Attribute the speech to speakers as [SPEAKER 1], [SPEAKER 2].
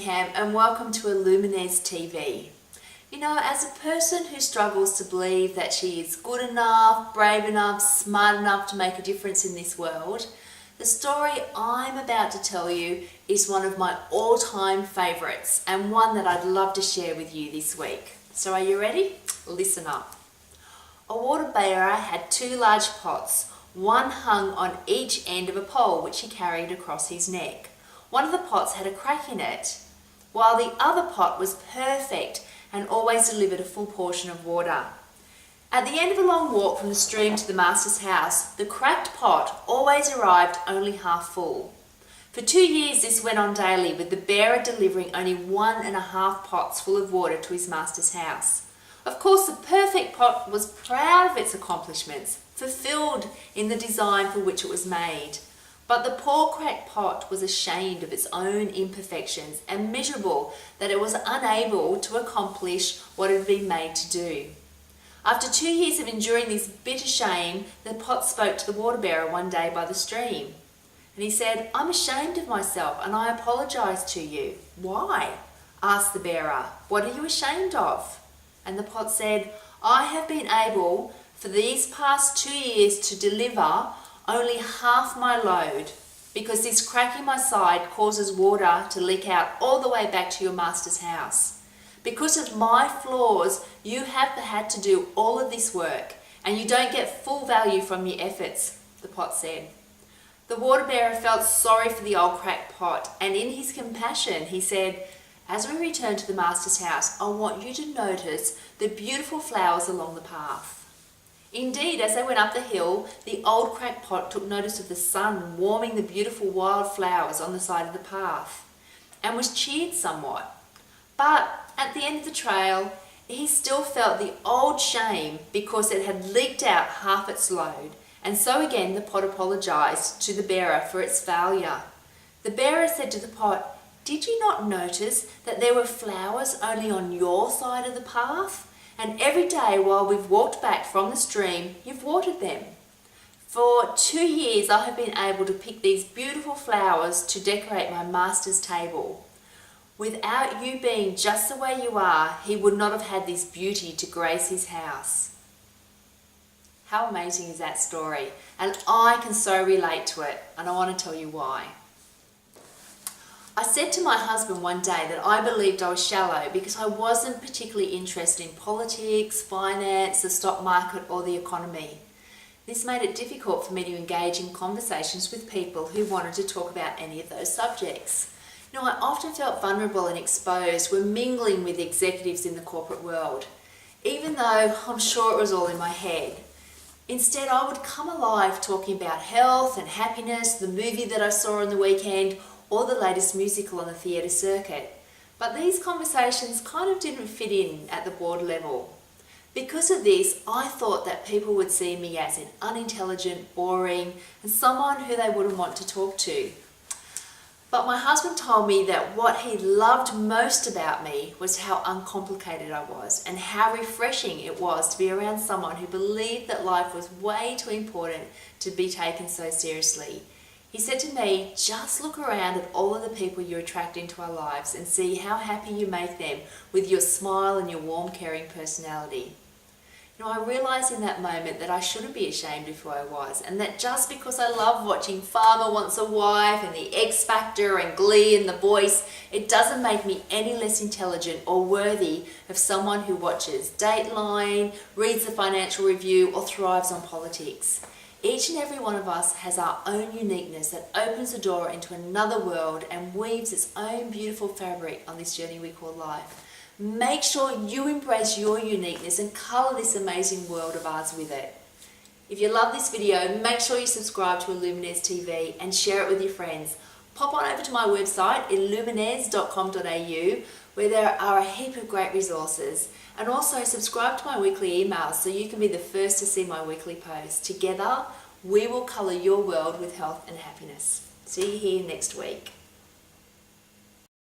[SPEAKER 1] Cam and welcome to Illuminez TV. You know, as a person who struggles to believe that she is good enough, brave enough, smart enough to make a difference in this world, the story I'm about to tell you is one of my all-time favourites and one that I'd love to share with you this week. So are you ready? Listen up. A water bearer had two large pots, one hung on each end of a pole which he carried across his neck. One of the pots had a crack in it, while the other pot was perfect and always delivered a full portion of water. At the end of a long walk from the stream to the master's house, the cracked pot always arrived only half full. For 2 years this went on daily, with the bearer delivering only 1.5 pots full of water to his master's house. Of course, the perfect pot was proud of its accomplishments, fulfilled in the design for which it was made. But the poor cracked pot was ashamed of its own imperfections and miserable that it was unable to accomplish what it had been made to do. After 2 years of enduring this bitter shame, the pot spoke to the water bearer one day by the stream. And he said, "I'm ashamed of myself and I apologise to you." "Why?" asked the bearer. "What are you ashamed of?" And the pot said, "I have been able for these past 2 years to deliver only half my load, because this crack in my side causes water to leak out all the way back to your master's house. Because of my flaws, you have had to do all of this work, and you don't get full value from your efforts," the pot said. The water bearer felt sorry for the old cracked pot, and in his compassion he said, "As we return to the master's house, I want you to notice the beautiful flowers along the path." Indeed, as they went up the hill, the old cracked pot took notice of the sun warming the beautiful wild flowers on the side of the path, and was cheered somewhat. But at the end of the trail, he still felt the old shame because it had leaked out half its load, and so again the pot apologised to the bearer for its failure. The bearer said to the pot, "Did you not notice that there were flowers only on your side of the path? And every day while we've walked back from the stream, you've watered them. For 2 years I have been able to pick these beautiful flowers to decorate my master's table. Without you being just the way you are, he would not have had this beauty to grace his house." How amazing is that story? And I can so relate to it, and I want to tell you why. I said to my husband one day that I believed I was shallow because I wasn't particularly interested in politics, finance, the stock market or the economy. This made it difficult for me to engage in conversations with people who wanted to talk about any of those subjects. You know, I often felt vulnerable and exposed when mingling with executives in the corporate world, even though I'm sure it was all in my head. Instead, I would come alive talking about health and happiness, the movie that I saw on the weekend, or the latest musical on the theatre circuit. But these conversations kind of didn't fit in at the board level. Because of this, I thought that people would see me as an unintelligent, boring, and someone who they wouldn't want to talk to. But my husband told me that what he loved most about me was how uncomplicated I was and how refreshing it was to be around someone who believed that life was way too important to be taken so seriously. He said to me, "Just look around at all of the people you attract into our lives and see how happy you make them with your smile and your warm, caring personality." You know, I realised in that moment that I shouldn't be ashamed of who I was, and that just because I love watching Farmer Wants a Wife and The X Factor and Glee and The Voice, it doesn't make me any less intelligent or worthy of someone who watches Dateline, reads the Financial Review or thrives on politics. Each and every one of us has our own uniqueness that opens the door into another world and weaves its own beautiful fabric on this journey we call life. Make sure you embrace your uniqueness and colour this amazing world of ours with it. If you love this video, make sure you subscribe to Illuminez TV and share it with your friends. Pop on over to my website, illuminez.com.au, where there are a heap of great resources. And also subscribe to my weekly emails so you can be the first to see my weekly posts. Together, we will colour your world with health and happiness. See you here next week.